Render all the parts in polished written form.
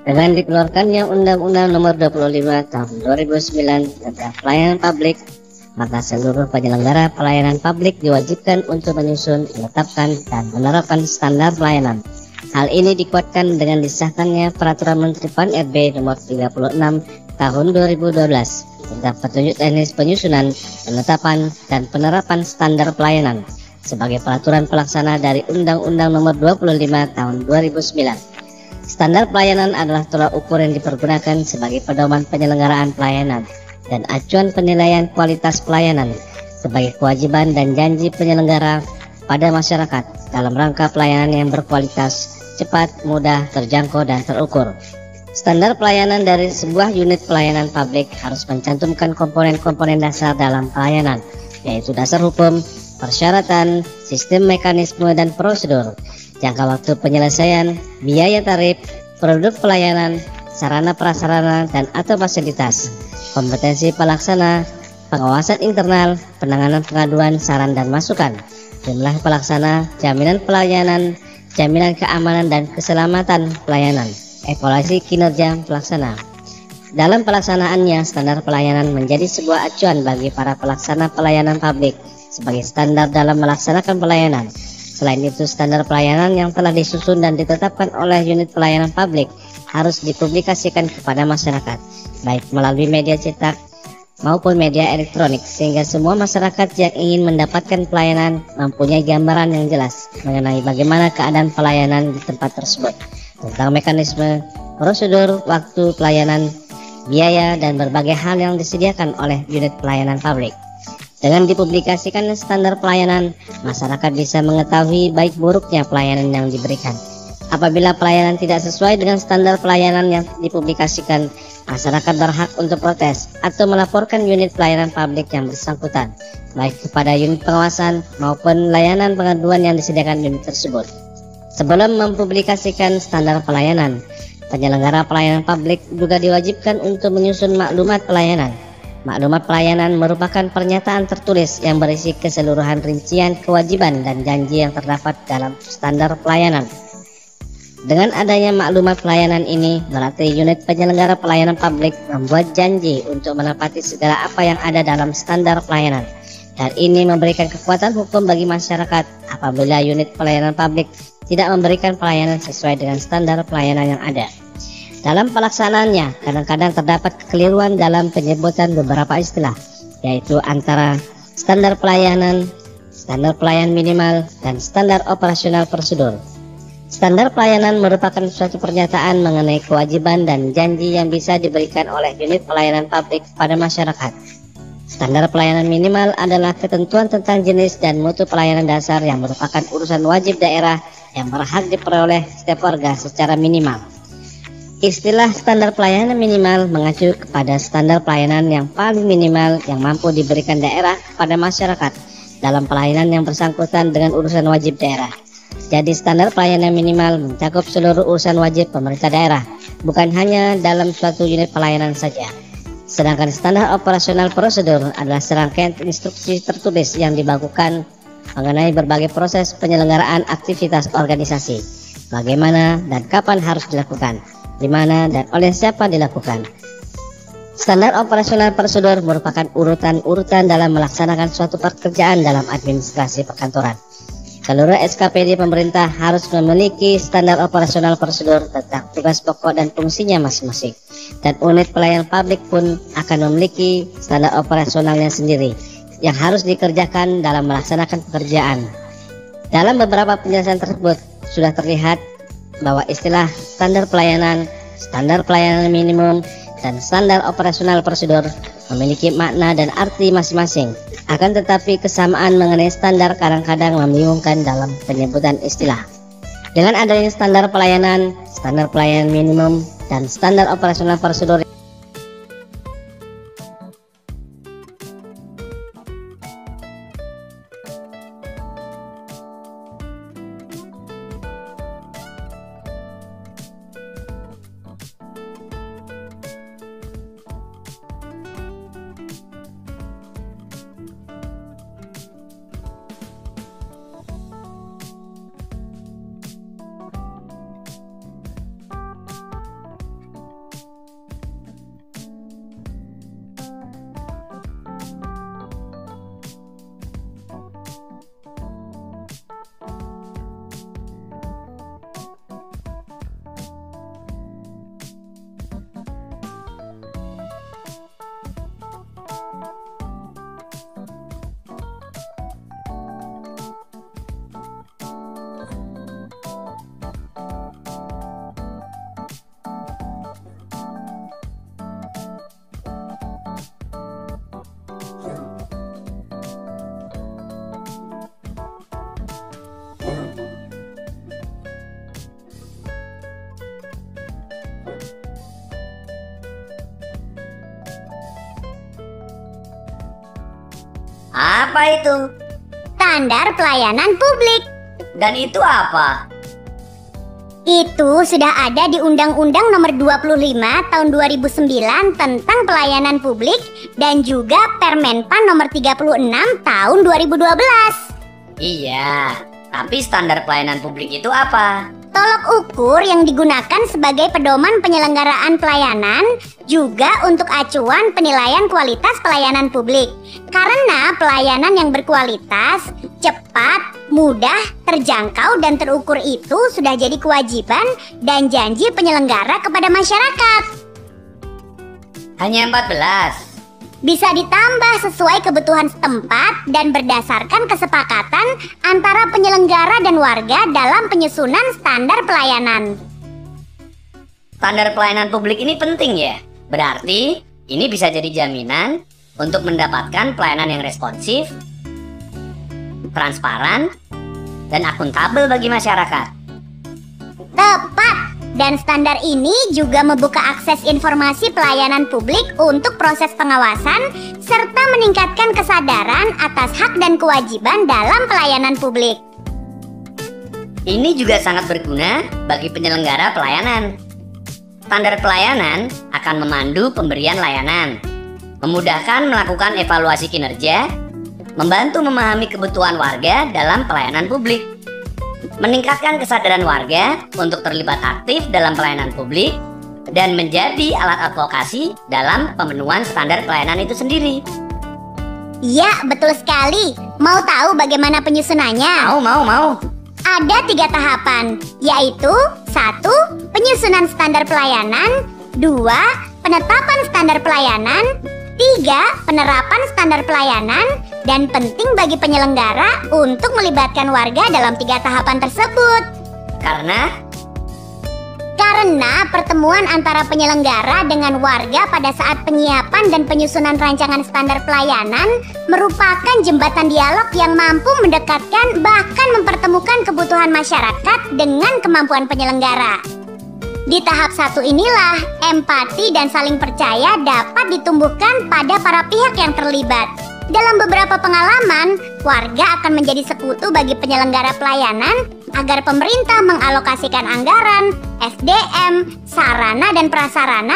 Dengan dikeluarkannya Undang-Undang Nomor 25 Tahun 2009 tentang Pelayanan Publik, maka seluruh penyelenggara pelayanan publik diwajibkan untuk menyusun, menetapkan, dan menerapkan standar pelayanan. Hal ini dikuatkan dengan disahkannya Peraturan Menteri Pan-RB Nomor 36 Tahun 2012 tentang petunjuk teknis penyusunan, penetapan, dan penerapan standar pelayanan sebagai peraturan pelaksana dari Undang-Undang Nomor 25 Tahun 2009. Standar pelayanan adalah tolak ukur yang dipergunakan sebagai pedoman penyelenggaraan pelayanan dan acuan penilaian kualitas pelayanan sebagai kewajiban dan janji penyelenggara pada masyarakat dalam rangka pelayanan yang berkualitas, cepat, mudah, terjangkau, dan terukur. Standar pelayanan dari sebuah unit pelayanan publik harus mencantumkan komponen-komponen dasar dalam pelayanan, yaitu dasar hukum, persyaratan, sistem mekanisme dan prosedur, jangka waktu penyelesaian, biaya tarif, produk pelayanan, sarana prasarana dan atau fasilitas, kompetensi pelaksana, pengawasan internal, penanganan pengaduan, saran dan masukan, jumlah pelaksana, jaminan pelayanan, jaminan keamanan dan keselamatan pelayanan, evaluasi kinerja pelaksana. Dalam pelaksanaannya, standar pelayanan menjadi sebuah acuan bagi para pelaksana pelayanan publik sebagai standar dalam melaksanakan pelayanan. Selain itu, standar pelayanan yang telah disusun dan ditetapkan oleh unit pelayanan publik harus dipublikasikan kepada masyarakat, baik melalui media cetak maupun media elektronik, sehingga semua masyarakat yang ingin mendapatkan pelayanan mempunyai gambaran yang jelas mengenai bagaimana keadaan pelayanan di tempat tersebut, tentang mekanisme, prosedur, waktu pelayanan, biaya, dan berbagai hal yang disediakan oleh unit pelayanan publik. Dengan dipublikasikannya standar pelayanan, masyarakat bisa mengetahui baik buruknya pelayanan yang diberikan. Apabila pelayanan tidak sesuai dengan standar pelayanan yang dipublikasikan, masyarakat berhak untuk protes atau melaporkan unit pelayanan publik yang bersangkutan, baik kepada unit pengawasan maupun layanan pengaduan yang disediakan unit tersebut. Sebelum mempublikasikan standar pelayanan, penyelenggara pelayanan publik juga diwajibkan untuk menyusun maklumat pelayanan. Maklumat pelayanan merupakan pernyataan tertulis yang berisi keseluruhan rincian kewajiban dan janji yang terdapat dalam standar pelayanan. Dengan adanya maklumat pelayanan ini, berarti unit penyelenggara pelayanan publik membuat janji untuk menepati segala apa yang ada dalam standar pelayanan. Dan ini memberikan kekuatan hukum bagi masyarakat apabila unit pelayanan publik tidak memberikan pelayanan sesuai dengan standar pelayanan yang ada. Dalam pelaksanaannya, kadang-kadang terdapat kekeliruan dalam penyebutan beberapa istilah, yaitu antara standar pelayanan minimal, dan standar operasional prosedur. Standar pelayanan merupakan suatu pernyataan mengenai kewajiban dan janji yang bisa diberikan oleh unit pelayanan publik pada masyarakat. Standar pelayanan minimal adalah ketentuan tentang jenis dan mutu pelayanan dasar yang merupakan urusan wajib daerah yang berhak diperoleh setiap warga secara minimal. Istilah standar pelayanan minimal mengacu kepada standar pelayanan yang paling minimal yang mampu diberikan daerah pada masyarakat dalam pelayanan yang bersangkutan dengan urusan wajib daerah. Jadi standar pelayanan minimal mencakup seluruh urusan wajib pemerintah daerah, bukan hanya dalam suatu unit pelayanan saja. Sedangkan standar operasional prosedur adalah serangkaian instruksi tertulis yang dibakukan mengenai berbagai proses penyelenggaraan aktivitas organisasi, bagaimana dan kapan harus dilakukan, di mana dan oleh siapa dilakukan. Standar operasional prosedur merupakan urutan-urutan dalam melaksanakan suatu pekerjaan dalam administrasi perkantoran. Seluruh SKPD pemerintah harus memiliki standar operasional prosedur tentang tugas pokok dan fungsinya masing-masing. Dan unit pelayanan publik pun akan memiliki standar operasionalnya sendiri yang harus dikerjakan dalam melaksanakan pekerjaan. Dalam beberapa penjelasan tersebut sudah terlihat bahwa istilah standar pelayanan minimum, dan standar operasional prosedur memiliki makna dan arti masing-masing. Akan tetapi kesamaan mengenai standar kadang-kadang membingungkan dalam penyebutan istilah. Dengan adanya standar pelayanan minimum, dan standar operasional prosedur Apa itu? Standar pelayanan publik. Dan itu apa? Itu sudah ada di Undang-Undang Nomor 25 Tahun 2009 tentang pelayanan publik dan juga Permenpan Nomor 36 Tahun 2012. Iya, tapi standar pelayanan publik itu apa? Tolok ukur yang digunakan sebagai pedoman penyelenggaraan pelayanan juga untuk acuan penilaian kualitas pelayanan publik. Karena pelayanan yang berkualitas, cepat, mudah, terjangkau, dan terukur itu sudah jadi kewajiban dan janji penyelenggara kepada masyarakat. Hanya 14. Bisa ditambah sesuai kebutuhan setempat dan berdasarkan kesepakatan antara penyelenggara dan warga dalam penyusunan standar pelayanan. Standar pelayanan publik ini penting ya. Berarti ini bisa jadi jaminan untuk mendapatkan pelayanan yang responsif, transparan, dan akuntabel bagi masyarakat. Tepat. Dan standar ini juga membuka akses informasi pelayanan publik untuk proses pengawasan serta meningkatkan kesadaran atas hak dan kewajiban dalam pelayanan publik. Ini juga sangat berguna bagi penyelenggara pelayanan. Standar pelayanan akan memandu pemberian layanan, memudahkan melakukan evaluasi kinerja, membantu memahami kebutuhan warga dalam pelayanan publik, meningkatkan kesadaran warga untuk terlibat aktif dalam pelayanan publik, dan menjadi alat advokasi dalam pemenuhan standar pelayanan itu sendiri. Ya, betul sekali. Mau tahu bagaimana penyusunannya? Mau. Ada 3 tahapan, yaitu 1. Penyusunan standar pelayanan, 2. Penetapan standar pelayanan, 3. Penerapan standar pelayanan, dan penting bagi penyelenggara untuk melibatkan warga dalam 3 tahapan tersebut. Karena pertemuan antara penyelenggara dengan warga pada saat penyiapan dan penyusunan rancangan standar pelayanan merupakan jembatan dialog yang mampu mendekatkan bahkan mempertemukan kebutuhan masyarakat dengan kemampuan penyelenggara. Di tahap 1 inilah empati dan saling percaya dapat ditumbuhkan pada para pihak yang terlibat. Dalam beberapa pengalaman, warga akan menjadi sekutu bagi penyelenggara pelayanan agar pemerintah mengalokasikan anggaran, SDM, sarana dan prasarana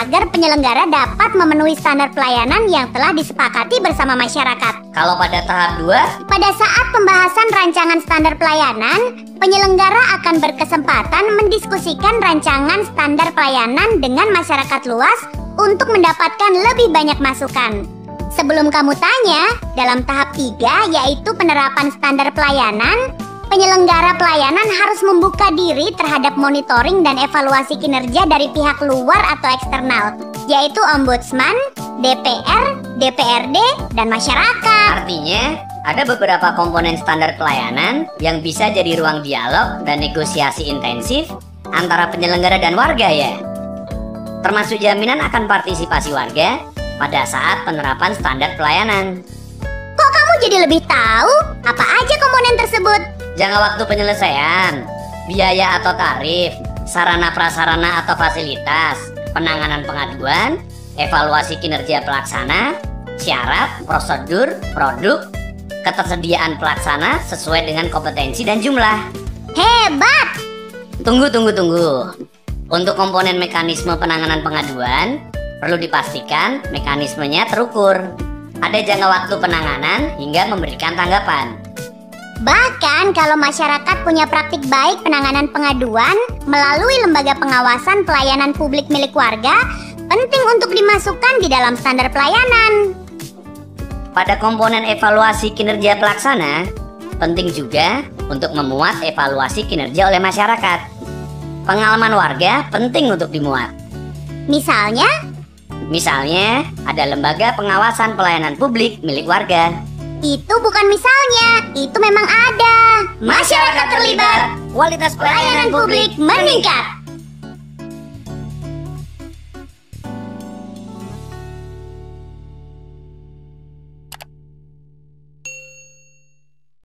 agar penyelenggara dapat memenuhi standar pelayanan yang telah disepakati bersama masyarakat. kalau pada tahap 2, Pada saat pembahasan rancangan standar pelayanan, penyelenggara akan berkesempatan mendiskusikan rancangan standar pelayanan dengan masyarakat luas untuk mendapatkan lebih banyak masukan. Sebelum kamu tanya, dalam tahap 3 yaitu penerapan standar pelayanan, penyelenggara pelayanan harus membuka diri terhadap monitoring dan evaluasi kinerja dari pihak luar atau eksternal, yaitu Ombudsman, DPR, DPRD, dan masyarakat. artinya ada beberapa komponen standar pelayanan yang bisa jadi ruang dialog dan negosiasi intensif antara penyelenggara dan warga ya. Termasuk jaminan akan partisipasi warga pada saat penerapan standar pelayanan. Kok kamu jadi lebih tahu? Apa aja komponen tersebut? Jangka waktu penyelesaian, biaya atau tarif, sarana prasarana atau fasilitas, penanganan pengaduan, evaluasi kinerja pelaksana, syarat, prosedur, produk, ketersediaan pelaksana sesuai dengan kompetensi dan jumlah. Hebat! Tunggu. Untuk komponen mekanisme penanganan pengaduan, perlu dipastikan mekanismenya terukur. Ada jangka waktu penanganan hingga memberikan tanggapan. Bahkan kalau masyarakat punya praktik baik penanganan pengaduan melalui lembaga pengawasan pelayanan publik milik warga, penting untuk dimasukkan di dalam standar pelayanan. Pada komponen evaluasi kinerja pelaksana, penting juga untuk memuat evaluasi kinerja oleh masyarakat. Pengalaman warga penting untuk dimuat. Misalnya, ada lembaga pengawasan pelayanan publik milik warga. itu bukan misalnya, itu memang ada. Masyarakat terlibat, kualitas Pelayanan publik meningkat.